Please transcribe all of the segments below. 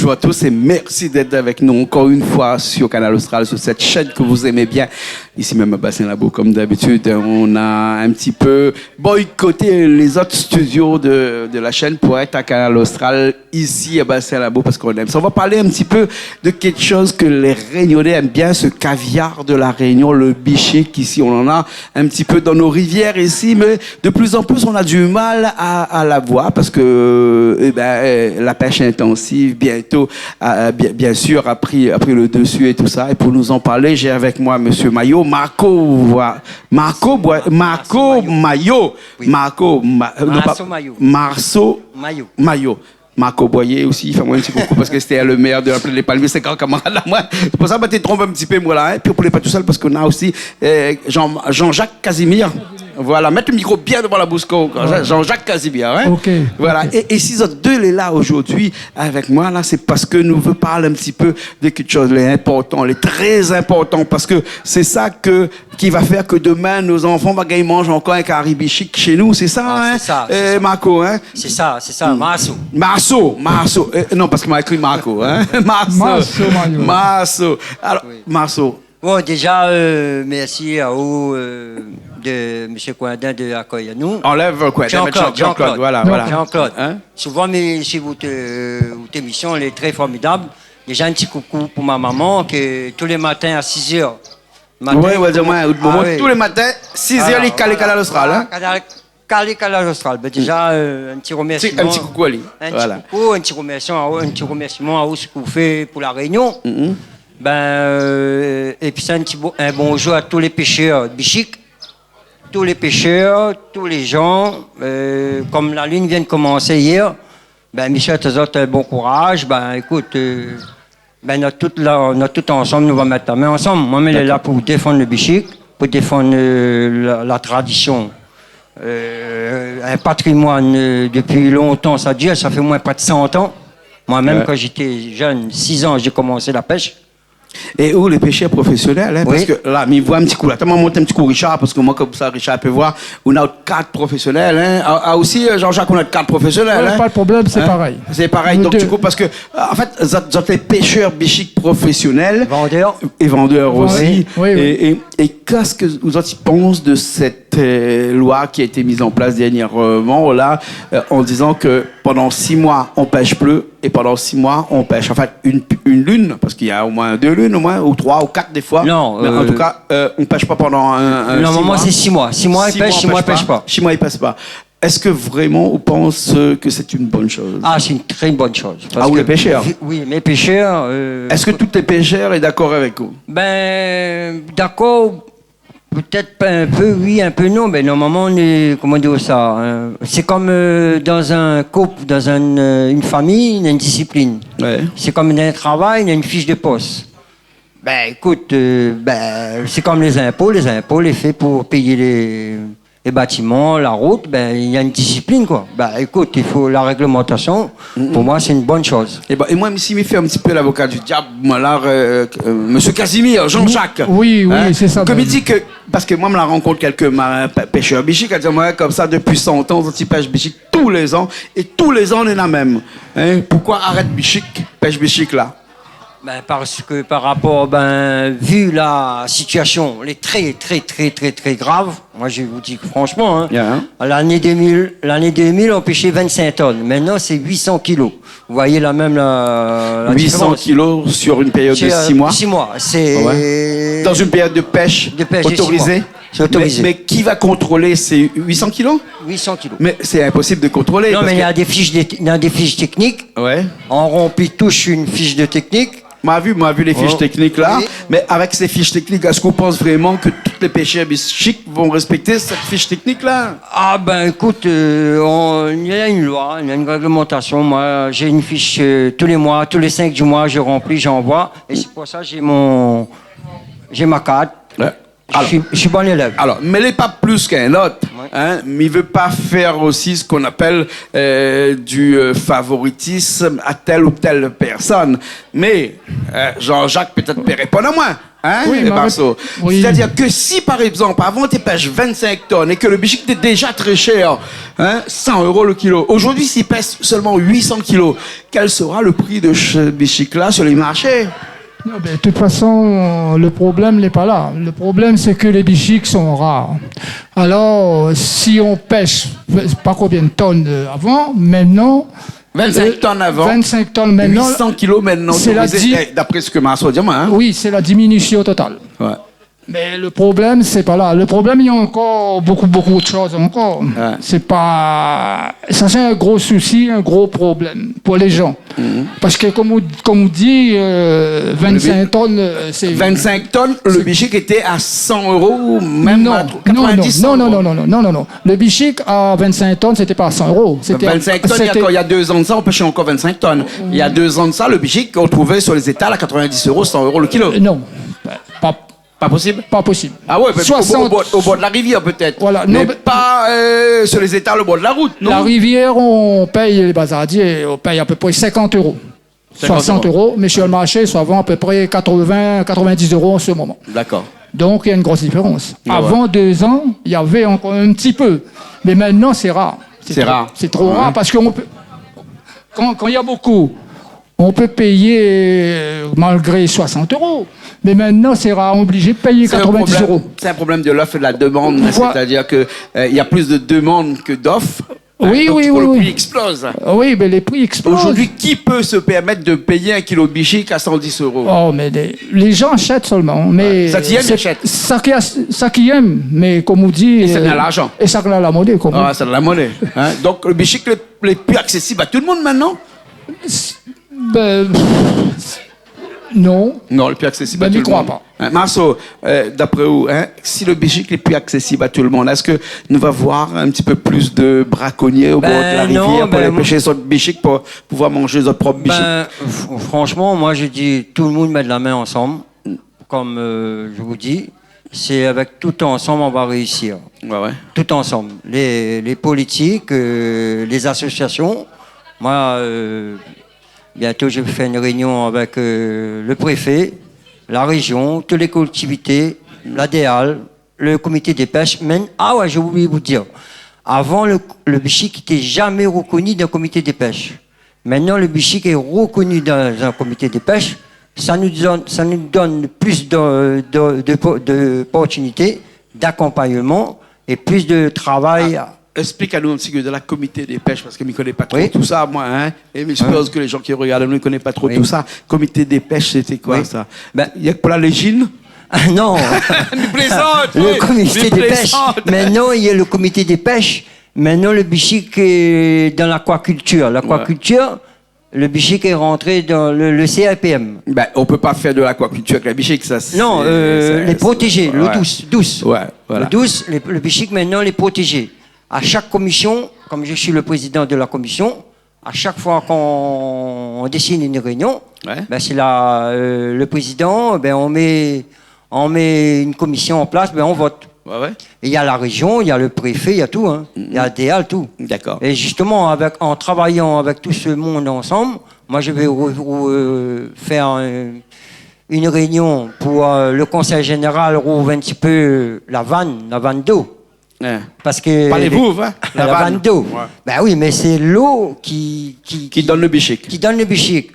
bonjour à tous et merci d'être avec nous encore une fois sur Canal Austral, sur cette chaîne que vous aimez bien. Ici même à Bassin Labo, comme d'habitude, on a un petit peu boycotté les autres studios de la chaîne pour être à Canal Austral, ici à Bassin Labo, parce qu'on aime ça. On va parler un petit peu de quelque chose que les Réunionnais aiment bien, ce caviar de la Réunion, le bichic. Ici, on en a un petit peu dans nos rivières ici, mais de plus en plus, on a du mal à l'avoir parce que la pêche intensive, bientôt, bien sûr, a pris le dessus et tout ça. Et pour nous en parler, j'ai avec moi Monsieur Maillot, Marco Maillot. Marco Boyer aussi, fais-moi un petit coucou parce que c'était le meilleur de la plaine des Palmiers, c'est grand camarade à moi. C'est pour ça que tu te trompes un petit peu, moi là. Hein. Puis on n'est pas tout seul parce qu'on a aussi Jean-Jacques Casimir. Voilà, mettre le micro bien devant la bouche, Jean-Jacques Casimir. Hein? Ok. Voilà, et si autres deux est là aujourd'hui avec moi, là, c'est parce que nous voulons parler un petit peu de quelque chose d'important, les très important, parce que c'est ça qui va faire que demain, nos enfants ils mangent encore un caribichic chez nous, c'est ça, hein? C'est ça. Marco, hein? C'est ça, Marceau. Marceau. Non, parce qu'il m'a écrit Marco, hein? Marceau. Alors, oui. Marceau. Bon, déjà, merci à vous de M. Coindin de accueillir nous. Enlève Coindin, Jean-Claude, voilà. Jean-Claude. Hein? Souvent, si votre émission, elle est très formidable. Déjà, un petit coucou pour ma maman, que tous les matins à 6h. Tous les matins, 6h, il calé Canal Austral, hein? Calé Canal Austral. Ben, déjà, un petit remerciement. Un petit coucou à lui. Un petit remerciement à vous, ce que vous faites pour la Réunion. Et puis c'est un bonjour à tous les pêcheurs de Bichic, tous les pêcheurs, tous les gens. Comme la lune vient de commencer hier, Michel, tu as bon courage. Écoute, tout ensemble, nous allons mettre la main ensemble. Moi, elle est là pour défendre le Bichic, pour défendre la tradition. Un patrimoine depuis longtemps, ça fait moins pas de 100 ans. Moi-même, quand j'étais jeune, 6 ans, j'ai commencé la pêche. Et où les pêcheurs professionnels, hein, parce que là, il voit un petit coup là. T'as monté un petit coup Richard, parce que moi, comme ça, Richard peut voir, on a 4 professionnels, hein. Aussi, Jean-Jacques, on a 4 professionnels. Ouais, hein. Pas de problème, c'est pareil. C'est pareil. Donc, du coup, parce que, en fait, vous êtes les pêcheurs bichiques professionnels. Vendeurs. Et vendeurs aussi. Oui. Et qu'est-ce que vous autres pensez de cette loi qui a été mise en place dernièrement, là, en disant que pendant 6 mois, on pêche plus, et pendant 6 mois, on pêche. En fait, une lune, parce qu'il y a au moins 2 lunes, ou 3 ou 4 des fois. Non. Mais en tout cas, on pêche pas pendant un normalement, c'est 6 mois. 6 mois, ils pêchent, 6 mois, ils pêchent pas. 6 mois, ils pêchent pas. Est-ce que vraiment, on pense que c'est une bonne chose? Ah, c'est une très bonne chose. Ou les pêcheurs? Oui, mes pêcheurs... Est-ce que tous les pêcheurs sont d'accord avec vous? D'accord... Peut-être pas un peu, oui, un peu non, mais normalement, on est, comment dire ça, hein, c'est comme dans un couple, dans une famille, il y a une discipline. Ouais. C'est comme dans un travail, il y a une fiche de poste. Écoute, c'est comme les impôts les faits pour payer les bâtiments, la route, il y a une discipline, quoi. Écoute, il faut la réglementation. Pour moi, c'est une bonne chose. Et moi, si je fais un petit peu l'avocat du diable, moi, là, Monsieur Casimir, Jean-Jacques. Oui, c'est ça. Comme il dit que, parce que moi, je me la rencontre quelques pêcheurs bichiques, elle dit, moi, comme ça, depuis 100 ans, ils pêchent bichique tous les ans, et tous les ans, on est la même. Hein? Pourquoi arrête bichique, pêche bichique, là? Parce que par rapport, vu la situation, elle est très, très, très, très, très grave. Moi, je vous dis que franchement, l'année 2000, on pêchait 25 tonnes. Maintenant, c'est 800 kilos. Vous voyez la 800 différence. kilos sur une période de 6 mois. 6 mois. C'est dans une période de pêche autorisée. C'est autorisé. Mais qui va contrôler ces 800 kilos? 800 kilos. Mais c'est impossible de contrôler. Non, mais il y a des fiches techniques. Ouais. On remplit tous une fiche de technique. M'a vu les fiches techniques là, oui. Mais avec ces fiches techniques, est-ce qu'on pense vraiment que tous les pêcheurs bichiques vont respecter cette fiche technique là? Écoute, il y a une loi, il y a une réglementation. Moi, j'ai une fiche tous les mois, tous les 5 du mois, je remplis, j'envoie. Et c'est pour ça que j'ai ma carte. Ouais. Je suis bon élève. Alors, mêlez pas plus qu'un autre, hein, mais il veut pas faire aussi ce qu'on appelle du favoritisme à telle ou telle personne. Mais Jean-Jacques peut-être peut répondre à moi. Hein, Oui, Marceau. oui. C'est-à-dire que si, par exemple, avant tu pêches 25 tonnes et que le bichic était déjà très cher, hein, 100 € le kilo, aujourd'hui, s'il pèse seulement 800 kilos, quel sera le prix de ce bichic-là sur les marchés? Non, ben, de toute façon, le problème n'est pas là. Le problème, c'est que les bichics sont rares. Alors, si on pêche, pas combien de tonnes avant, maintenant... 25 tonnes avant. 25 tonnes maintenant. 800 kilos maintenant. C'est la d'après ce que Marceau dit, moi. Hein? Oui, c'est la diminution totale. Ouais. Mais le problème, c'est pas là. Le problème, il y a encore beaucoup de choses encore. Ouais. C'est pas... Ça, c'est un gros souci, un gros problème pour les gens. Parce que, comme on dit, 25 tonnes, c'est... 25 tonnes, le bichic était à 100 € ou même à 90 non. Le bichic à 25 tonnes, c'était pas à 100 €. C'était 25 tonnes, il y a 2 ans de ça, on pêchait encore 25 tonnes. Il y a 2 ans de ça, le bichic, on trouvait sur les étals à 90 €, 100 € le kilo. Non, Pas possible? pas possible. Ah ouais, 60... au bord de la rivière peut-être. Voilà. Mais Non, pas sur les étals au bord de la route, non? La rivière, on paye les bazardiers, on paye à peu près 50 €. 60 €, mais sur le marché, ça vend à peu près 80-90 € en ce moment. D'accord. Donc, il y a une grosse différence. Ah ouais. Avant 2 ans, il y avait encore un petit peu. Mais maintenant, c'est rare. C'est rare. C'est trop Ouais. rare parce qu'on peut... Quand il y a beaucoup, on peut payer malgré 60 €. Mais maintenant, c'est rare. On est obligé de payer 90 €. C'est un problème de l'offre et de la demande. Voilà. C'est-à-dire qu'il y a plus de demandes que d'offres. Oui, donc, oui, le oui. prix explose. Oui, mais les prix explosent. Aujourd'hui, qui peut se permettre de payer 1 kilo de bichic à 110 €? Oh, mais les gens achètent seulement. Mais Ça qui aime, c'est- achète. Ça qui aime, mais comme on dit... Et ça n'a l'argent. Et ça n'a la monnaie, comme on Ah, c'est de la monnaie. Hein? Donc, le bichic le plus accessible à tout le monde maintenant? Ben, non. Non, le plus accessible Ben, à tout n'y le crois monde. pas. Hein, Marceau, d'après vous, hein, si le bichic est plus accessible à tout le monde, est-ce que nous va voir un petit peu plus de braconniers au bord de la non, rivière pour ben, aller pêcher son bichic pour pouvoir manger notre propre bichic? Franchement, moi je dis tout le monde met de la main ensemble. Comme je vous dis, c'est avec tout ensemble on va réussir. Ouais. Tout ensemble. Les politiques, les associations. Moi, bientôt je vais faire une réunion avec le préfet, la région, toutes les collectivités, l'ADEAL, le comité des pêches. Même, ah ouais, j'ai oublié de vous dire. Avant, le bichic n'était jamais reconnu dans le comité des pêches. Maintenant, le bichic est reconnu dans un comité des pêches. Ça nous donne plus d'opportunités, d'accompagnement et plus de travail. Explique à nous un petit peu de la comité des pêches, parce que je ne connais pas trop Oui. tout ça, moi. Hein? Et je suppose que les gens qui regardent ne connaissent pas trop Oui. tout ça. Comité des pêches, c'était quoi Oui. ça? Ben- Il y a que pour la légine? Non, Nous plaisante, le comité des pêches. Maintenant, il y a le comité des pêches. Maintenant, le bichic est dans l'aquaculture. L'aquaculture, le bichic est rentré dans le CAPM. Ben, on ne peut pas faire de l'aquaculture avec la bichic, ça. Non, les protéger, le ouais. douce. Ouais, voilà. Le douce, le bichic maintenant, les protéger. À chaque commission, comme je suis le président de la commission, à chaque fois qu'on décide une réunion, Ouais. ben c'est le président, ben on met une commission en place, ben on vote. Ouais. Et il y a la région, il y a le préfet, il y a tout, hein. Il y a DEAL, tout. D'accord. Et justement, en travaillant avec tout ce monde ensemble, moi je vais faire une réunion pour le conseil général rouvre un petit peu la vanne d'eau. Ouais. Parce que Parlez-vous, hein? la vanne d'eau. Ouais. Ben oui, mais c'est l'eau qui donne le bichic. qui donne le bichic.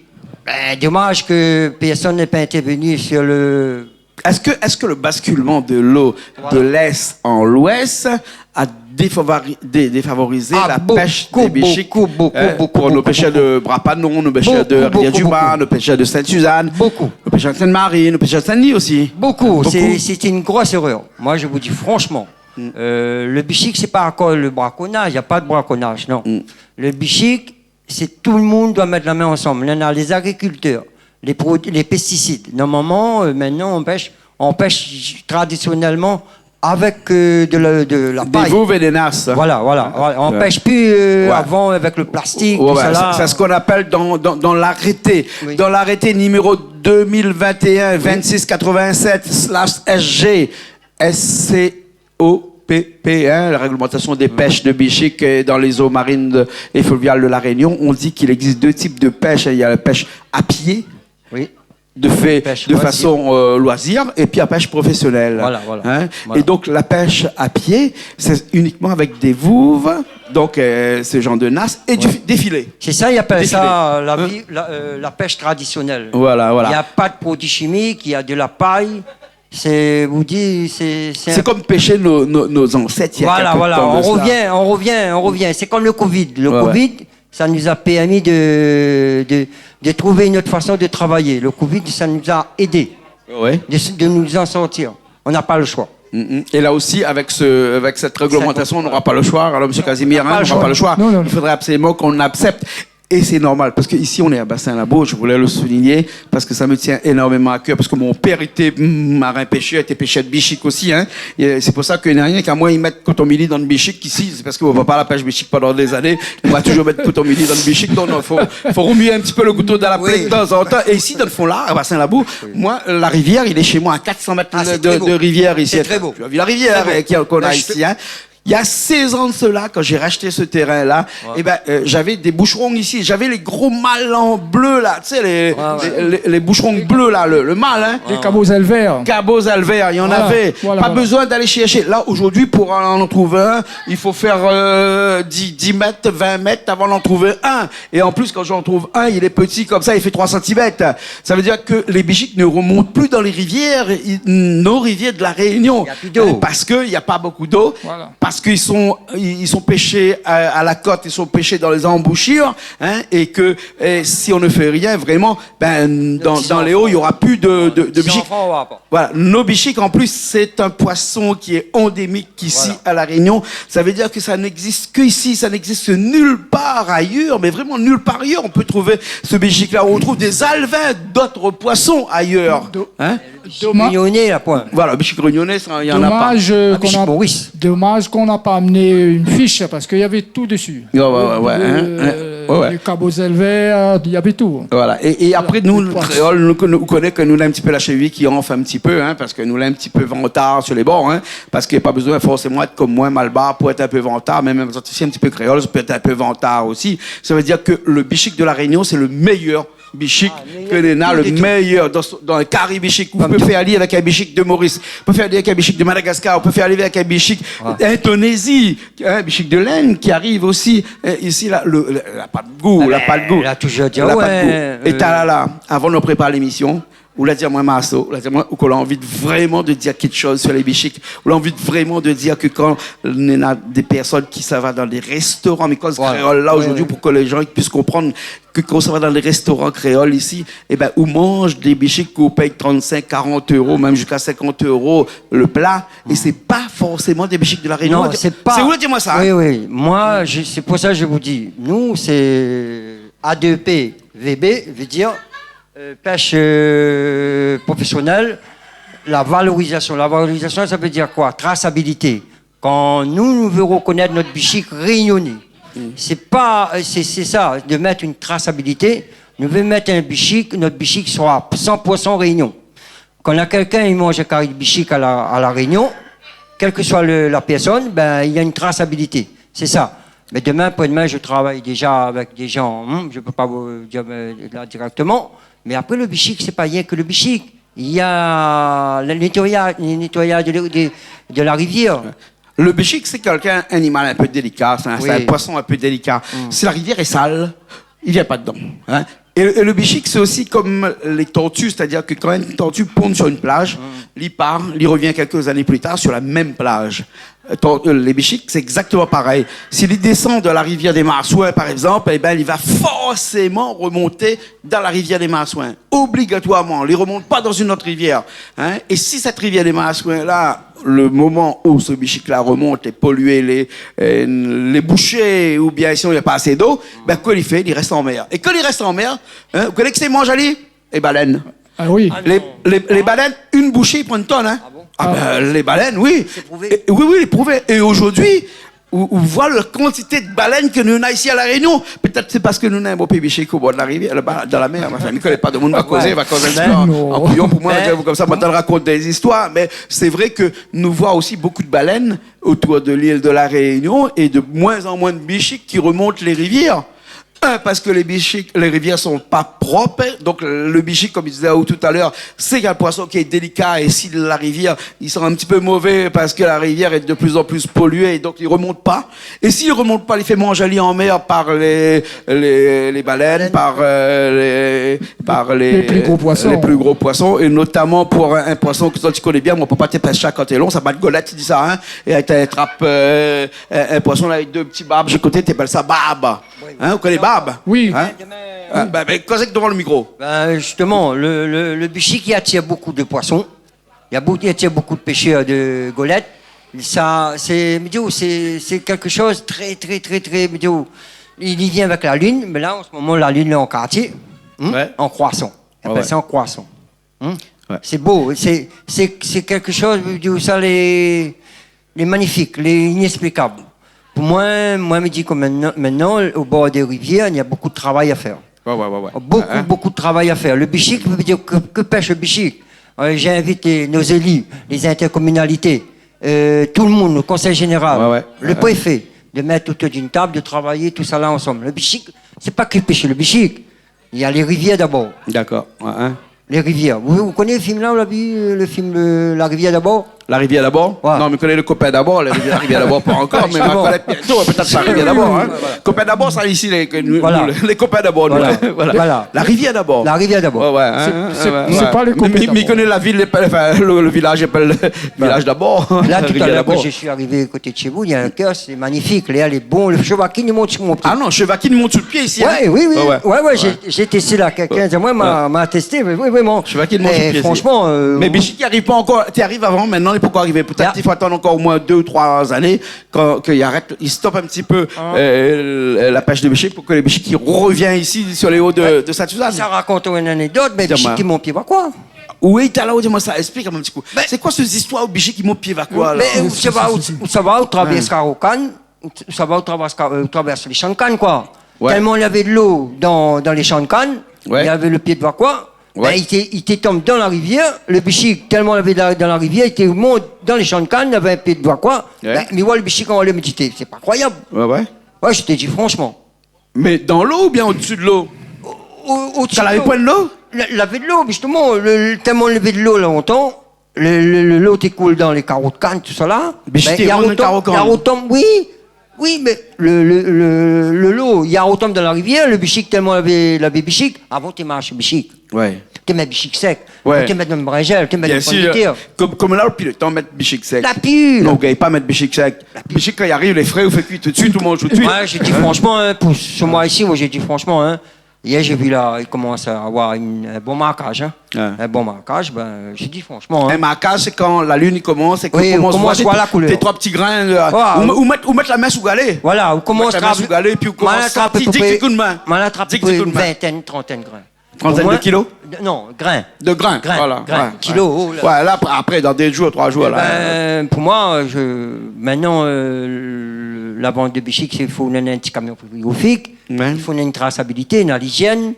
Ben, dommage que personne n'ait pas intervenu sur le... Est-ce que le basculement de l'eau de l'Est en l'Ouest a défavorisé la pêche des bichics beaucoup, pour nos pêcheurs de Brapanon, nos pêcheurs de Rivière-du-Bas, nos pêcheurs de Sainte-Suzanne, Beaucoup. nos pêcheurs de Sainte-Marie, nos pêcheurs de Saint-Denis aussi? Beaucoup. C'est une grosse erreur. Moi, je vous dis franchement, le bichic, c'est pas encore le braconnage. Il n'y a pas de braconnage, non. Le bichic, c'est tout le monde doit mettre la main ensemble. On a les agriculteurs, les pesticides. Normalement, maintenant, on pêche traditionnellement avec de la paille. Des vouves et des nasses. Voilà. On pêche plus avant avec le plastique, tout ça là. C'est ce qu'on appelle dans l'arrêté. Oui. Dans l'arrêté numéro 2021-2687/SG. SCOPP, hein, la réglementation des pêches de bichic dans les eaux marines et fluviales de la Réunion. On dit qu'il existe 2 types de pêche. Il y a la pêche à pied. Oui. De façon loisir, et puis la pêche professionnelle. Voilà. Et donc la pêche à pied, c'est uniquement avec des vouves, donc ce genre de nasse, et des filets. C'est ça, ils appellent ça la pêche traditionnelle. Voilà. Il n'y a pas de produits chimiques, il y a de la paille. C'est comme pêcher nos ancêtres il y a quelques temps on revient. C'est comme le Covid. Covid, ça nous a permis de trouver une autre façon de travailler. Le Covid, ça nous a aidés de nous en sortir. On n'a pas le choix. Et là aussi, avec cette réglementation, on n'aura pas le choix. Alors, M. Casimir, on n'aura pas le choix. Non. Il faudrait absolument qu'on accepte. Et c'est normal, parce qu'ici, on est à Bassin-Labo, je voulais le souligner, parce que ça me tient énormément à cœur, parce que mon père était marin-pêcheur, était pêcheur de bichic aussi, hein. Et c'est pour ça qu'il n'y a rien qu'à moi, ils mettent coton-mili dans le bichic ici, c'est parce qu'on ne va pas la pêche bichic pendant des années, on va toujours mettre coton-mili dans le bichic, donc il faut remuer un petit peu le couteau dans la plaie de temps en temps. Et ici, dans le fond là, à Bassin-Labo, moi, la rivière, il est chez moi à 400 mètres de rivière ici. C'est très beau. Tu as vu la rivière qu'on a ici, hein. Il y a 16 ans de cela, quand j'ai racheté ce terrain-là, j'avais des boucherons ici. J'avais les gros mâles en bleu, là. Tu sais, les boucherons bleus, là, le mâle, hein. Les cabots alvers. Cabots alvers, il y en avait. Pas besoin d'aller chercher. Là, aujourd'hui, pour en trouver un, il faut faire 10 mètres, 20 mètres avant d'en trouver un. Et en plus, quand j'en trouve un, il est petit comme ça, il fait 3 cm. Ça veut dire que les bichics ne remontent plus dans les rivières, nos rivières de la Réunion. Il n'y a plus d'eau. Parce qu'il n'y a pas beaucoup d'eau. Voilà. Parce qu'ils sont pêchés à la côte, ils sont pêchés dans les embouchures, hein, et que si on ne fait rien, vraiment, dans les eaux, il n'y aura plus de bichics. Voilà, nos bichics, en plus, c'est un poisson qui est endémique ici à La Réunion. Ça veut dire que ça n'existe qu'ici, ça n'existe nulle part ailleurs, mais vraiment nulle part ailleurs. On peut trouver ce bichic-là. On trouve des alevins d'autres poissons ailleurs. Hein? Réunionnais, la pointe. Voilà, bichic réunionnais, il n'y en a pas. Dommage qu'on n'a pas amené une fiche parce qu'il y avait tout dessus. Les cabots alvers, il y avait tout. Voilà. Et après, nous, le créole, nous connaît que nous, a un petit peu la cheville qui enfle un petit peu, hein, parce que nous, l'a un petit peu vantard sur les bords, hein, parce qu'il n'y a pas besoin forcément être comme moi, malbar, pour être un peu vantard, mais même si un petit peu créole, ça peut être un peu vantard aussi. Ça veut dire que le bichic de la Réunion, c'est le meilleur bichic que les na, le meilleur dans le carré bichic. On peut faire aller avec un bichic de Maurice, on peut faire aller avec un bichic de Madagascar, on peut faire aller avec un bichic d'Indonésie, un bichic de laine qui arrive aussi. Ici, là, la pas de goût, la pas de goût. Là, toujours dire, Et là, avant de préparer l'émission, ou la dire moi Marceau, ou qu'on a envie vraiment de dire quelque chose sur les bichics, ou a envie vraiment de dire que quand on a des personnes qui ça va dans des restaurants, mais cause créole là aujourd'hui, pour que les gens puissent comprendre que quand ça va dans les restaurants créoles ici, on mange des bichics qu'on paye 35, 40 euros, même jusqu'à 50 euros le plat, et c'est pas forcément des bichics de la Réunion. Non, c'est pas. C'est où, dis-moi ça. Oui. Moi, c'est pour ça que je vous dis, nous, c'est A2P, VB, veut dire pêche professionnelle, la valorisation. La valorisation, ça veut dire quoi? Traçabilité. Quand nous voulons reconnaître notre bichic réunionnais, c'est ça, de mettre une traçabilité. Nous voulons mettre un bichic, notre bichic soit 100% Réunion. Quand il y a quelqu'un qui mange un carré de bichic à la Réunion, quelle que soit la personne, il y a une traçabilité. C'est ça. Mais demain, après-demain, je travaille déjà avec des gens, je ne peux pas vous dire là directement, mais après le bichic, c'est pas rien que le bichic. Il y a le nettoyage de la rivière. Le bichic, c'est un animal un peu délicat, c'est un poisson un peu délicat. Si la rivière est sale, il vient pas dedans. Hein? Et le bichic, c'est aussi comme les tortues, c'est-à-dire que quand une tortue pond sur une plage, il part, il revient quelques années plus tard sur la même plage. Les bichics, c'est exactement pareil. S'il descend de la rivière des Marsouins, par exemple, il va forcément remonter dans la rivière des Marsouins. Obligatoirement. Il ne remonte pas dans une autre rivière. Hein? Et si cette rivière des Marsouins-là, le moment où ce bichic-là remonte et pollue les bouchers, ou bien si on n'y a pas assez d'eau, quoi il fait? Il reste en mer. Et quand il reste en mer, vous connaissez que c'est mange Ali? Les baleines. Ah oui. Les baleines, une bouchée, ils prennent une tonne. Hein? Les baleines, oui. C'est prouvé. Oui, prouvé. Et aujourd'hui, ou voir la quantité de baleines que nous avons ici à La Réunion. Peut-être c'est parce que nous avons un beau pays bichic au bord de la rivière, dans la mer. Enfin, je ne connais pas de monde va causer un petit peu en couillon pour moi, comme ça, maintenant, on raconte des histoires. Mais c'est vrai que nous voyons aussi beaucoup de baleines autour de l'île de La Réunion et de moins en moins de bichics qui remontent les rivières. Parce que les rivières sont pas propres. Donc, le bichic, comme je disais tout à l'heure, c'est un poisson qui est délicat. Et si la rivière, ils sont un petit peu mauvais parce que la rivière est de plus en plus polluée. Et donc, il remonte pas. Et s'il remonte pas, il fait manger en mer par les baleines, par les plus gros poissons. Les plus gros poissons. Et notamment pour un poisson que toi, tu connais bien. Moi, on peut pas te pêcher quand t'es long. Ça bat de golette, tu dis ça, hein. Et tu attrapes, un poisson là, avec deux petits barbes de côté, t'appelles ça barbe. Hein, vous connaissez barbe? Oui. Hein? Causez devant le micro. Justement, le bichic, il attire beaucoup de poissons. Il attire beaucoup de pêcheurs de golettes. Ça, c'est quelque chose de très, très, très, très. Il y vient avec la lune, mais là, en ce moment, la lune est en quartier, en croissant. C'est en croissant. Ouais. C'est beau. C'est quelque chose, ça, les magnifiques, les inexplicables. Pour moi, je me dis que maintenant, au bord des rivières, il y a beaucoup de travail à faire. Beaucoup de travail à faire. Le bichic, que pêche le bichic? J'ai invité nos élus, les intercommunalités, tout le monde, le conseil général, le préfet, de mettre autour d'une table, de travailler tout ça là ensemble. Le bichic, c'est pas que pêche le bichic. Il y a les rivières d'abord. D'accord. Les rivières. Vous connaissez le film là, le film La rivière d'abord? La rivière d'abord? Non, mais connais le copain d'abord, la rivière d'abord pas encore, mais on va connaître bientôt, peut-être la rivière d'abord. Hein. Copain d'abord, ça ici, les copains d'abord. Voilà. La rivière d'abord. La rivière d'abord. C'est pas le copain d'abord. Mais connaît la ville, le village appelle le village d'abord. Là, tout à l'heure, quand je suis arrivé à côté de chez vous, il y a un cœur, c'est magnifique. Léa, elle est bon. Le chevaquine monte sur mon pied. Ah non, chevaquine monte sur le pied ici. Oui. J'ai testé là. Quelqu'un, moi, m'a testé, mais oui, vraiment. Chevaquine monte sur le pied. Franchement. Mais Bichic, il arrive pas encore. Tu arrives avant, maintenant, il n'est pas encore arrivé. Peut-être qu'il faut attendre encore au moins 2 ou 3 années qu'il stoppe un petit peu la pêche de Bichic pour que les Bichic qui revient ici sur les hauts de Sainte-Suzanne. Ça raconte une anecdote, mais Bichic qui mon pied va quoi? Oui, t'as là où dis-moi ça, explique un petit coup. C'est quoi ces histoires au Bichic qui mon pied va quoi là? Mais ça va, on traverse Carocan, ça va, on traverse les champs de canne quoi. Tellement il y avait de l'eau dans les champs de canne, il y avait le pied de quoi. Il était tombé dans la rivière, le bichic, tellement il avait dans la rivière, il était monté dans les champs de canne, il avait un pied de quoi. Mais voilà, le bichic, on l'a médité. C'est pas croyable. Ouais, je t'ai dit franchement. Mais dans l'eau ou bien au-dessus de l'eau? Au-dessus ça l'avait pas de l'eau? Il avait de l'eau, justement. Tellement il avait de l'eau longtemps, l'eau t'écoule dans les carreaux de canne, tout ça là. Bichic, il y a un carreau de canne. Oui, mais le lot, il y a autant dans la rivière, le bichic, tellement il avait bichic, avant tu marches bichic. Tu mets bichic sec, tu mets dans le bringel, tu mets dans le conducteur. Comme là, puis le temps mettre bichic sec. La pure. Non, vous ne pas mettre bichic sec. Bichic, quand il arrive, les frais, vous faites cuire tout de suite, tout le monde tout de suite. Ouais, j'ai dit franchement, pour ce mois ici, j'ai dit franchement, hier, j'ai vu là, il commence à avoir un bon marquage. Un bon marquage, j'ai dit franchement. Un marquage, c'est quand la lune commence et qu'on commence à voir la couleur. Tes 3 petits grains. Ou mettre la main sous galet. Voilà, ou commence à mettre sous galet, puis on commence à 10 coups de main. On attrape une vingtaine, trentaine de grains. Trentaine de kilos? Non, grains. De grains, voilà. Kilos. Là, après, dans 2 jours, 3 jours. Pour moi, maintenant, la vente de bichic, il faut un petit camion frigorifique. Il faut une traçabilité, une hygiène.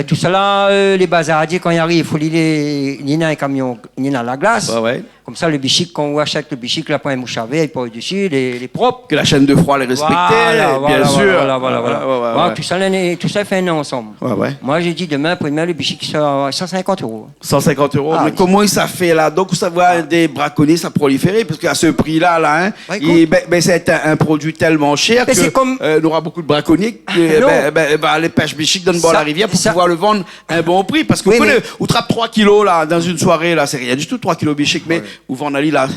Tout ça là, les bazardiers, quand ils arrivent, il faut il y a un camion, il y a la glace. Comme ça, le bichic, quand on achète le bichic, là, un mouche à verre, il peut dessus, les propres. Que la chaîne de froid les respecte, bien sûr. Voilà. Tout ça fait un an ensemble. Moi, j'ai dit demain, pour le bichic, ça 150 €. 150 €. Mais comment ça fait là? Donc, ça va des braconniers, ça proliférer, parce qu'à ce prix-là, c'est un produit tellement cher que nous aura beaucoup de braconniers. Les pêches bichic donnent bord à la rivière pour pouvoir le vendre à un bon prix. Parce que vous trappez 3 kilos là, dans une soirée, là, c'est rien du tout, 3 kilos bichic, mais vous vendez ali là,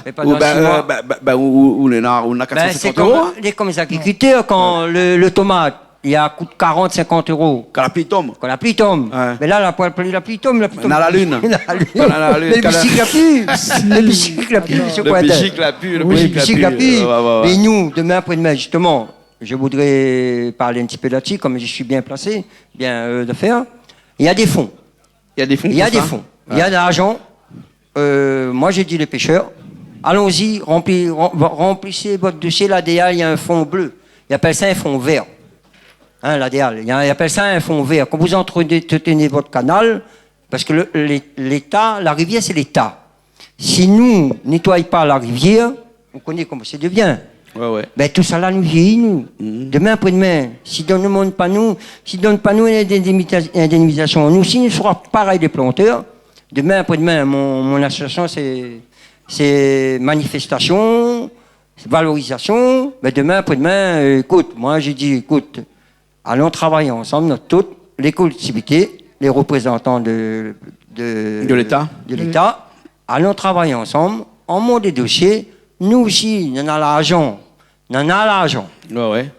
ou les nards, on a 450 €. C'est comme les agriculteurs, quand le tomate, il a coûte 40-50 €. Quand la pluie tombe. Mais là, la pluie tombe. On a la lune. Le bichic la pue. Le bichic la pue. Et nous, demain après-demain, justement, je voudrais parler un petit peu là-dessus, comme je suis bien placé, bien de faire. Il y a des fonds. Il y a de l'argent. Moi, j'ai dit les pêcheurs. allons-y, remplissez votre dossier. L'ADA, il y a un fond bleu. Ils appellent ça un fond vert. Hein, l'ADA, ils appellent ça un fond vert. Quand vous entretenez votre canal, parce que l'État, la rivière, c'est l'État. Si nous ne nettoyons pas la rivière, on connaît comment ça devient. Ouais. Ben, tout ça là nous vieillit, nous. Demain après-demain, s'ils ne donnent pas nous une indemnisation, nous aussi, nous serons pareil des planteurs. Demain après-demain, mon association, c'est manifestation, c'est valorisation. Ben, demain après-demain, écoute, moi j'ai dit, écoute, allons travailler ensemble, toutes les collectivités, les représentants de l'État, allons travailler ensemble, on monte des dossiers. Nous aussi, on a l'argent. Ouais.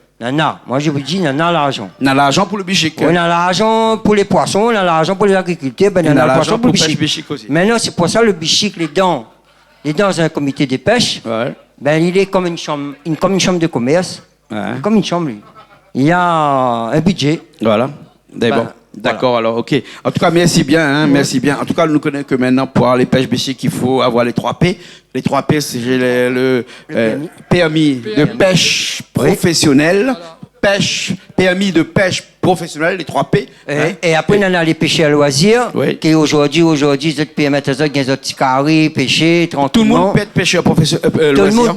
Moi, je vous dis, on a l'argent. On a l'argent pour le bichic. On a l'argent pour les poissons, on a l'argent pour les agriculteurs, ben on a l'argent pour le bichic aussi. Maintenant, c'est pour ça le bichic, il est dans un comité de pêche. Ouais. Ben, il est comme une chambre de commerce. Ouais. Comme une chambre, lui. Il y a un budget. Voilà. D'accord, alors, ok. En tout cas, merci bien, merci bien. En tout cas, nous connaissons que maintenant, pour avoir les pêches bichiques, il faut avoir les 3 P. Les 3 P, c'est le permis de pêche professionnelle, permis de pêche professionnelle, les 3 P. Et après, on a les pêcheurs à loisir, qui aujourd'hui, ils permettent aux autres, des petits carrés, pêcher, tranquillement. Tout le monde peut être pêcheur professionnel.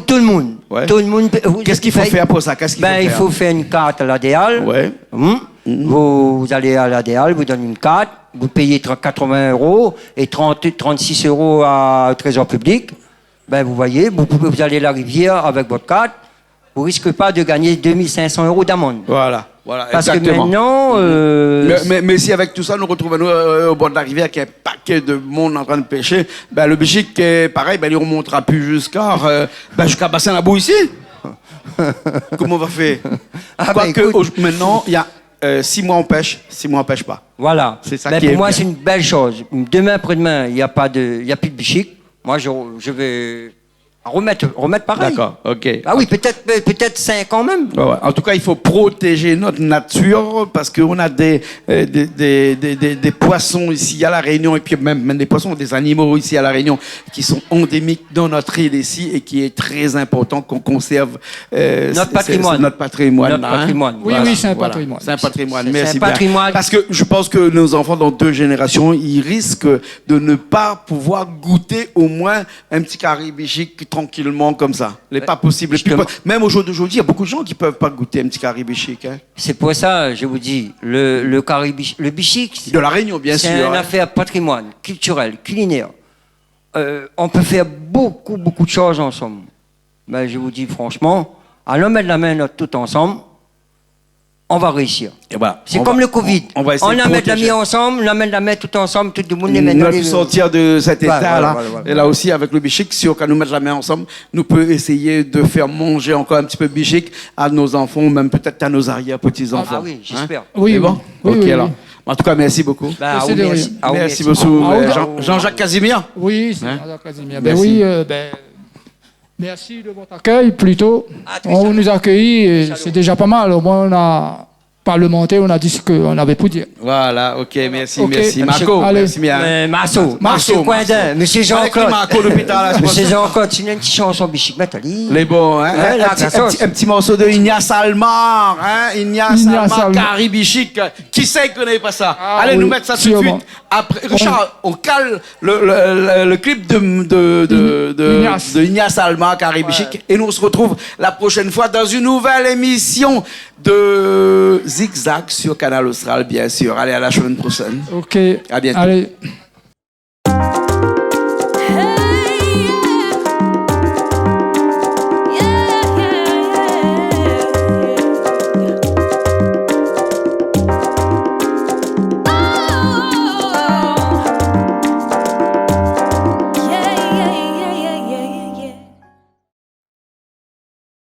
Tout le monde. Ouais. Tout le monde. Qu'est-ce qu'il faut faire pour ça? Il faut faire une carte à l'ADEAL. Ouais. Vous allez à l'ADEAL, vous donnez une carte, vous payez 80 € et 36 € à Trésor public. Ben, vous voyez, vous allez à la rivière avec votre carte, vous ne risquez pas de gagner 2500 € d'amende. Voilà, Parce exactement. que maintenant... Mais si avec tout ça, nous retrouvons au bord de la rivière, qu'il y a un paquet de monde en train de pêcher, ben, le bichic, pareil, ben, il ne remontera plus jusqu'à bassin la boue ici. Comment on va faire? Maintenant, il y a 6 mois on pêche, 6 mois on pêche pas. Voilà. C'est ça pour moi, c'est une belle chose. Demain, après-demain, il n'y a plus de bichic. Moi, je vais remettre pareil. D'accord, ok. Ah oui, peut-être 5 ans même. Ouais. En tout cas, il faut protéger notre nature parce qu'on a des poissons ici à La Réunion et puis même des poissons, des animaux ici à La Réunion qui sont endémiques dans notre île ici et qui est très important qu'on conserve notre patrimoine. Notre patrimoine. Oui, voilà, c'est un patrimoine. C'est un patrimoine. C'est Merci un patrimoine. bien. Parce que je pense que nos enfants dans 2 générations, ils risquent de ne pas pouvoir goûter au moins un petit caribichic tranquillement comme ça. Ce n'est pas possible. Puis, même au jour d'aujourd'hui, il y a beaucoup de gens qui ne peuvent pas goûter un petit caribichic. C'est pour ça, je vous dis, le bichic, de La Réunion, bien sûr. C'est une affaire patrimoine, culturelle, culinaire. On peut faire beaucoup de choses ensemble. Mais je vous dis franchement, allons mettre la main tout ensemble, on va réussir. Et voilà. C'est comme le Covid. On va essayer de mettre la main ensemble, on met la main tout ensemble, tout le monde les met dans les... sortir de cet état-là. Voilà. Et là aussi, avec le bichic, si on peut nous mettre la main ensemble, nous peut essayer de faire manger encore un petit peu de bichic à nos enfants, même peut-être à nos arrière-petits-enfants. Ah oui, j'espère. Oui, bon. Oui, alors. En tout cas, merci beaucoup. Merci beaucoup, Jean-Jacques Casimir. Oui, c'est Jean-Jacques Casimir. Merci de votre accueil, plutôt. On nous a accueillis, c'est déjà pas mal. Au moins, on a parlementé, on a dit ce qu'on avait pour dire. Voilà, ok, merci. Marco, merci bien. Marceau, Coindin, Monsieur Jean-Claude. Monsieur Jean-Claude, c'est une petite chanson bichic, Nathalie. Les bons, hein? Un petit morceau de Ignace Almar, hein? Ignace Almar, Caribichic. Qui sait qui connaît pas ça? Allez nous mettre ça tout de suite. Après, Richard, on cale le clip de Ignace Almar, Caribichic. Et nous, on se retrouve la prochaine fois dans une nouvelle émission de Zigzag sur Canal Austral, bien sûr. Allez, à la semaine prochaine. Ok. À bientôt. Allez.